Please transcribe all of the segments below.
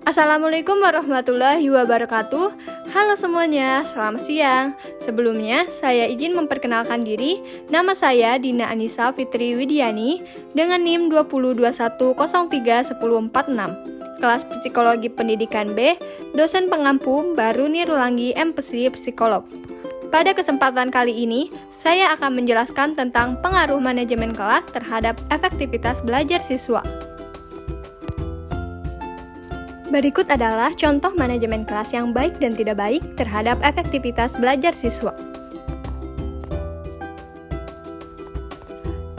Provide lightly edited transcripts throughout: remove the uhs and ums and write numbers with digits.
Assalamualaikum warahmatullahi wabarakatuh. Halo semuanya, selamat siang. Sebelumnya, saya izin memperkenalkan diri. Nama saya Dina Anissa Fitri Widiani dengan NIM 2021031046. Kelas Psikologi Pendidikan B, dosen pengampu Baruni Rulangi MPsI Psikolog. Pada kesempatan kali ini, saya akan menjelaskan tentang pengaruh manajemen kelas terhadap efektivitas belajar siswa. Berikut adalah contoh manajemen kelas yang baik dan tidak baik terhadap efektivitas belajar siswa.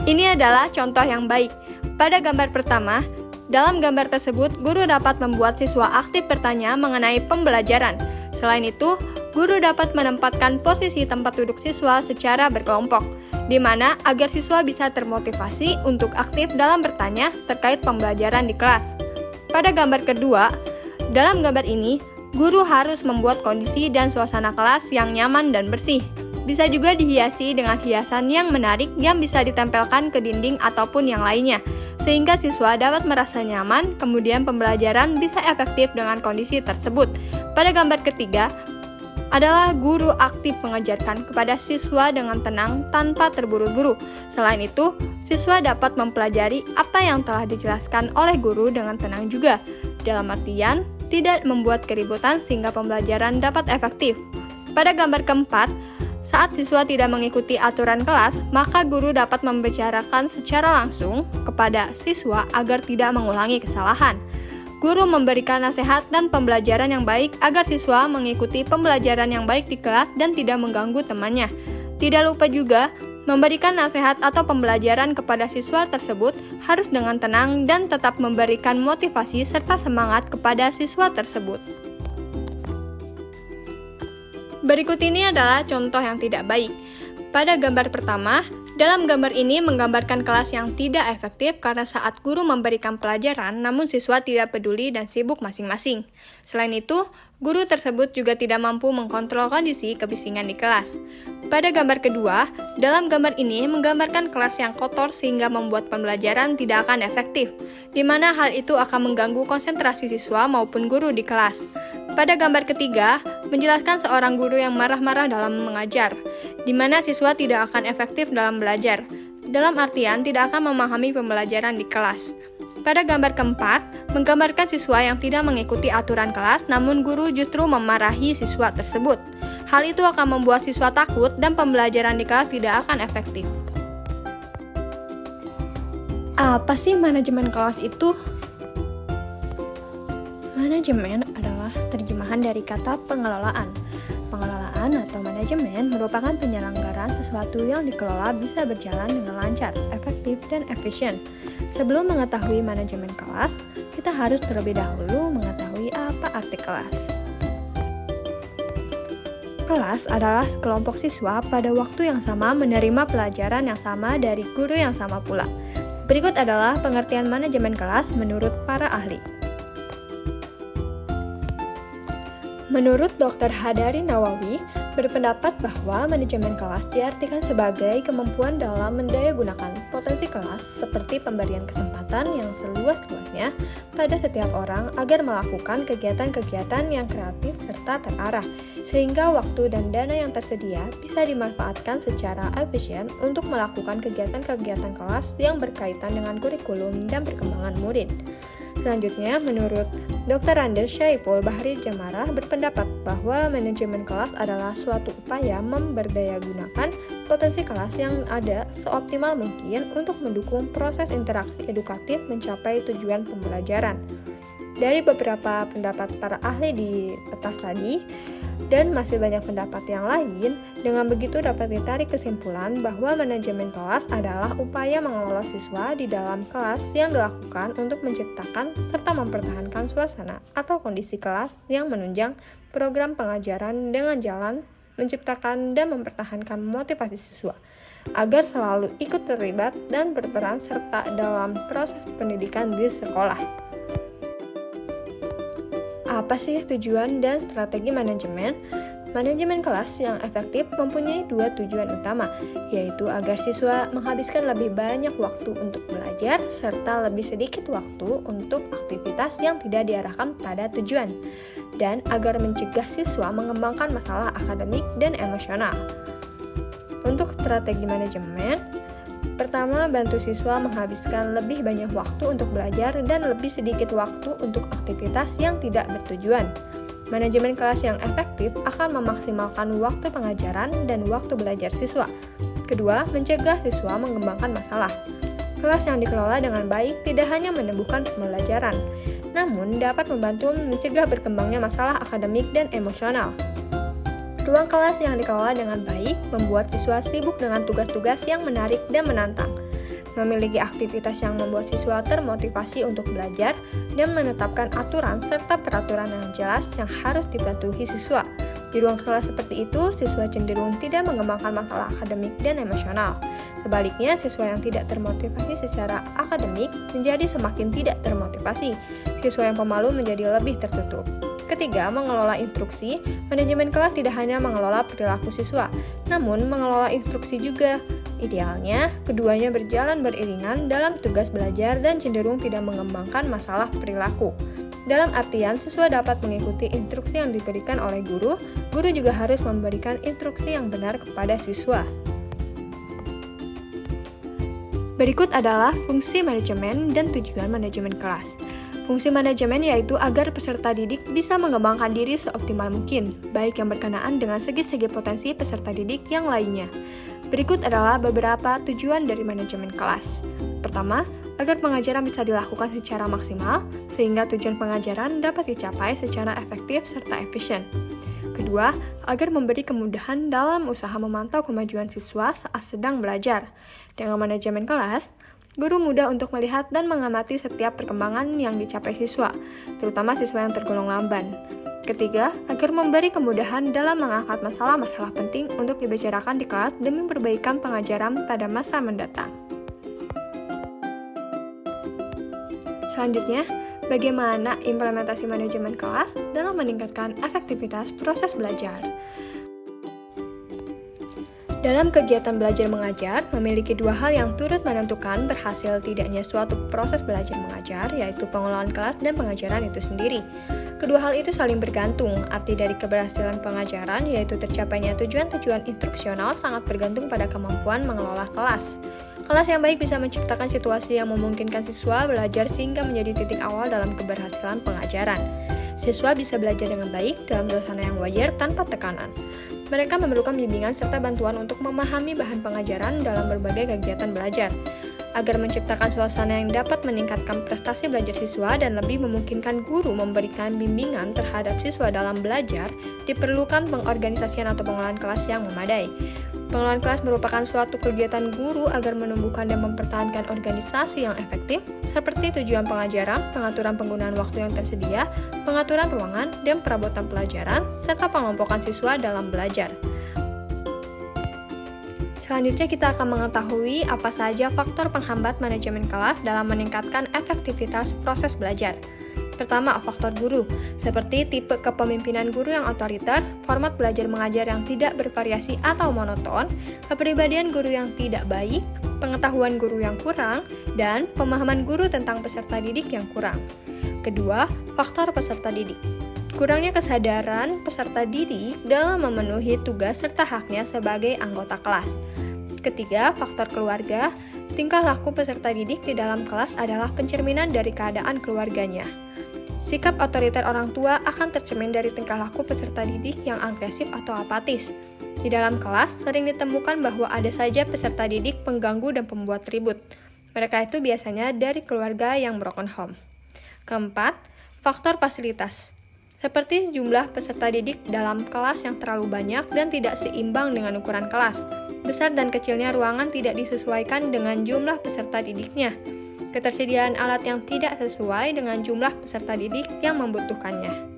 Ini adalah contoh yang baik. Pada gambar pertama, dalam gambar tersebut, guru dapat membuat siswa aktif bertanya mengenai pembelajaran. Selain itu, guru dapat menempatkan posisi tempat duduk siswa secara berkelompok, di mana agar siswa bisa termotivasi untuk aktif dalam bertanya terkait pembelajaran di kelas. Pada gambar kedua, dalam gambar ini, guru harus membuat kondisi dan suasana kelas yang nyaman dan bersih. Bisa juga dihiasi dengan hiasan yang menarik yang bisa ditempelkan ke dinding ataupun yang lainnya, sehingga siswa dapat merasa nyaman, kemudian pembelajaran bisa efektif dengan kondisi tersebut. Pada gambar ketiga, adalah guru aktif mengajarkan kepada siswa dengan tenang tanpa terburu-buru. Selain itu, siswa dapat mempelajari apa yang telah dijelaskan oleh guru dengan tenang juga. Dalam artian, tidak membuat keributan sehingga pembelajaran dapat efektif. Pada gambar keempat, saat siswa tidak mengikuti aturan kelas, maka guru dapat membicarakan secara langsung kepada siswa agar tidak mengulangi kesalahan. Guru memberikan nasihat dan pembelajaran yang baik agar siswa mengikuti pembelajaran yang baik di kelas dan tidak mengganggu temannya. Tidak lupa juga, memberikan nasihat atau pembelajaran kepada siswa tersebut harus dengan tenang dan tetap memberikan motivasi serta semangat kepada siswa tersebut. Berikut ini adalah contoh yang tidak baik. Pada gambar pertama, dalam gambar ini menggambarkan kelas yang tidak efektif karena saat guru memberikan pelajaran, namun siswa tidak peduli dan sibuk masing-masing. Selain itu, guru tersebut juga tidak mampu mengkontrol kondisi kebisingan di kelas. Pada gambar kedua, dalam gambar ini menggambarkan kelas yang kotor sehingga membuat pembelajaran tidak akan efektif, di mana hal itu akan mengganggu konsentrasi siswa maupun guru di kelas. Pada gambar ketiga, menjelaskan seorang guru yang marah-marah dalam mengajar, di mana siswa tidak akan efektif dalam belajar, dalam artian tidak akan memahami pembelajaran di kelas. Pada gambar keempat, menggambarkan siswa yang tidak mengikuti aturan kelas, namun guru justru memarahi siswa tersebut. Hal itu akan membuat siswa takut dan pembelajaran di kelas tidak akan efektif. Apa sih manajemen kelas itu? Manajemen adalah terjemahan dari kata pengelolaan. Pengelolaan atau manajemen merupakan penyelenggaraan sesuatu yang dikelola bisa berjalan dengan lancar, efektif, dan efisien. Sebelum mengetahui manajemen kelas, kita harus terlebih dahulu mengetahui apa arti kelas. Kelas adalah sekelompok siswa pada waktu yang sama menerima pelajaran yang sama dari guru yang sama pula. Berikut adalah pengertian manajemen kelas menurut para ahli. Menurut Dr. Hadari Nawawi, berpendapat bahwa manajemen kelas diartikan sebagai kemampuan dalam mendayagunakan potensi kelas seperti pemberian kesempatan yang seluas-luasnya pada setiap orang agar melakukan kegiatan-kegiatan yang kreatif serta terarah, sehingga waktu dan dana yang tersedia bisa dimanfaatkan secara efisien untuk melakukan kegiatan-kegiatan kelas yang berkaitan dengan kurikulum dan perkembangan murid. Selanjutnya, menurut Dr. Anders Syaiful Bahri Jamarah berpendapat bahwa manajemen kelas adalah suatu upaya memberdayagunakan potensi kelas yang ada seoptimal mungkin untuk mendukung proses interaksi edukatif mencapai tujuan pembelajaran. Dari beberapa pendapat para ahli di atas tadi, dan masih banyak pendapat yang lain, dengan begitu dapat ditarik kesimpulan bahwa manajemen kelas adalah upaya mengelola siswa di dalam kelas yang dilakukan untuk menciptakan serta mempertahankan suasana atau kondisi kelas yang menunjang program pengajaran dengan jalan menciptakan dan mempertahankan motivasi siswa agar selalu ikut terlibat dan berperan serta dalam proses pendidikan di sekolah. Apa sih tujuan dan strategi manajemen? Manajemen kelas yang efektif mempunyai dua tujuan utama, yaitu agar siswa menghabiskan lebih banyak waktu untuk belajar serta lebih sedikit waktu untuk aktivitas yang tidak diarahkan pada tujuan, dan agar mencegah siswa mengembangkan masalah akademik dan emosional. Untuk strategi manajemen, pertama, bantu siswa menghabiskan lebih banyak waktu untuk belajar dan lebih sedikit waktu untuk aktivitas yang tidak bertujuan. Manajemen kelas yang efektif akan memaksimalkan waktu pengajaran dan waktu belajar siswa. Kedua, mencegah siswa mengembangkan masalah. Kelas yang dikelola dengan baik tidak hanya menyembuhkan pembelajaran, namun dapat membantu mencegah berkembangnya masalah akademik dan emosional. Ruang kelas yang dikelola dengan baik membuat siswa sibuk dengan tugas-tugas yang menarik dan menantang, memiliki aktivitas yang membuat siswa termotivasi untuk belajar, dan menetapkan aturan serta peraturan yang jelas yang harus dipatuhi siswa. Di ruang kelas seperti itu, siswa cenderung tidak mengembangkan masalah akademik dan emosional. Sebaliknya, siswa yang tidak termotivasi secara akademik menjadi semakin tidak termotivasi. Siswa yang pemalu menjadi lebih tertutup. Ketiga, mengelola instruksi. Manajemen kelas tidak hanya mengelola perilaku siswa, namun mengelola instruksi juga. Idealnya, keduanya berjalan beriringan dalam tugas belajar dan cenderung tidak mengembangkan masalah perilaku. Dalam artian, siswa dapat mengikuti instruksi yang diberikan oleh guru juga harus memberikan instruksi yang benar kepada siswa. Berikut adalah fungsi manajemen dan tujuan manajemen kelas. Fungsi manajemen yaitu agar peserta didik bisa mengembangkan diri seoptimal mungkin, baik yang berkenaan dengan segi-segi potensi peserta didik yang lainnya. Berikut adalah beberapa tujuan dari manajemen kelas. Pertama, agar pengajaran bisa dilakukan secara maksimal, sehingga tujuan pengajaran dapat dicapai secara efektif serta efisien. Kedua, agar memberi kemudahan dalam usaha memantau kemajuan siswa saat sedang belajar. Dengan manajemen kelas, guru mudah untuk melihat dan mengamati setiap perkembangan yang dicapai siswa, terutama siswa yang tergolong lamban. Ketiga, agar memberi kemudahan dalam mengangkat masalah-masalah penting untuk dibicarakan di kelas demi perbaikan pengajaran pada masa mendatang. Selanjutnya, bagaimana implementasi manajemen kelas dalam meningkatkan efektivitas proses belajar? Dalam kegiatan belajar mengajar, memiliki dua hal yang turut menentukan berhasil tidaknya suatu proses belajar mengajar, yaitu pengelolaan kelas dan pengajaran itu sendiri. Kedua hal itu saling bergantung, arti dari keberhasilan pengajaran, yaitu tercapainya tujuan-tujuan instruksional sangat bergantung pada kemampuan mengelola kelas. Kelas yang baik bisa menciptakan situasi yang memungkinkan siswa belajar sehingga menjadi titik awal dalam keberhasilan pengajaran. Siswa bisa belajar dengan baik dalam suasana yang wajar tanpa tekanan. Mereka memerlukan bimbingan serta bantuan untuk memahami bahan pengajaran dalam berbagai kegiatan belajar. Agar menciptakan suasana yang dapat meningkatkan prestasi belajar siswa dan lebih memungkinkan guru memberikan bimbingan terhadap siswa dalam belajar, diperlukan pengorganisasian atau pengelolaan kelas yang memadai. Pengelolaan kelas merupakan suatu kegiatan guru agar menumbuhkan dan mempertahankan organisasi yang efektif, seperti tujuan pengajaran, pengaturan penggunaan waktu yang tersedia, pengaturan ruangan, dan perabotan pelajaran, serta pengelompokan siswa dalam belajar. Selanjutnya kita akan mengetahui apa saja faktor penghambat manajemen kelas dalam meningkatkan efektivitas proses belajar. Pertama, faktor guru, seperti tipe kepemimpinan guru yang otoriter, format belajar mengajar yang tidak bervariasi atau monoton, kepribadian guru yang tidak baik, pengetahuan guru yang kurang, dan pemahaman guru tentang peserta didik yang kurang. Kedua, faktor peserta didik. Kurangnya kesadaran peserta didik dalam memenuhi tugas serta haknya sebagai anggota kelas. Ketiga, faktor keluarga. Tingkah laku peserta didik di dalam kelas adalah pencerminan dari keadaan keluarganya. Sikap otoriter orang tua akan tercermin dari tingkah laku peserta didik yang agresif atau apatis. Di dalam kelas, sering ditemukan bahwa ada saja peserta didik pengganggu dan pembuat ribut. Mereka itu biasanya dari keluarga yang broken home. Keempat, faktor fasilitas. Seperti jumlah peserta didik dalam kelas yang terlalu banyak dan tidak seimbang dengan ukuran kelas. Besar dan kecilnya ruangan tidak disesuaikan dengan jumlah peserta didiknya. Ketersediaan alat yang tidak sesuai dengan jumlah peserta didik yang membutuhkannya.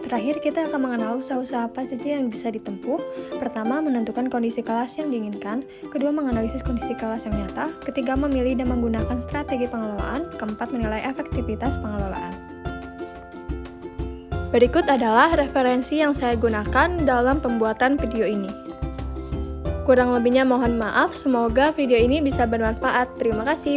Terakhir, kita akan mengenal usaha-usaha apa saja yang bisa ditempuh. Pertama, menentukan kondisi kelas yang diinginkan. Kedua, menganalisis kondisi kelas yang nyata. Ketiga, memilih dan menggunakan strategi pengelolaan. Keempat, menilai efektivitas pengelolaan. Berikut adalah referensi yang saya gunakan dalam pembuatan video ini. Kurang lebihnya mohon maaf, semoga video ini bisa bermanfaat. Terima kasih.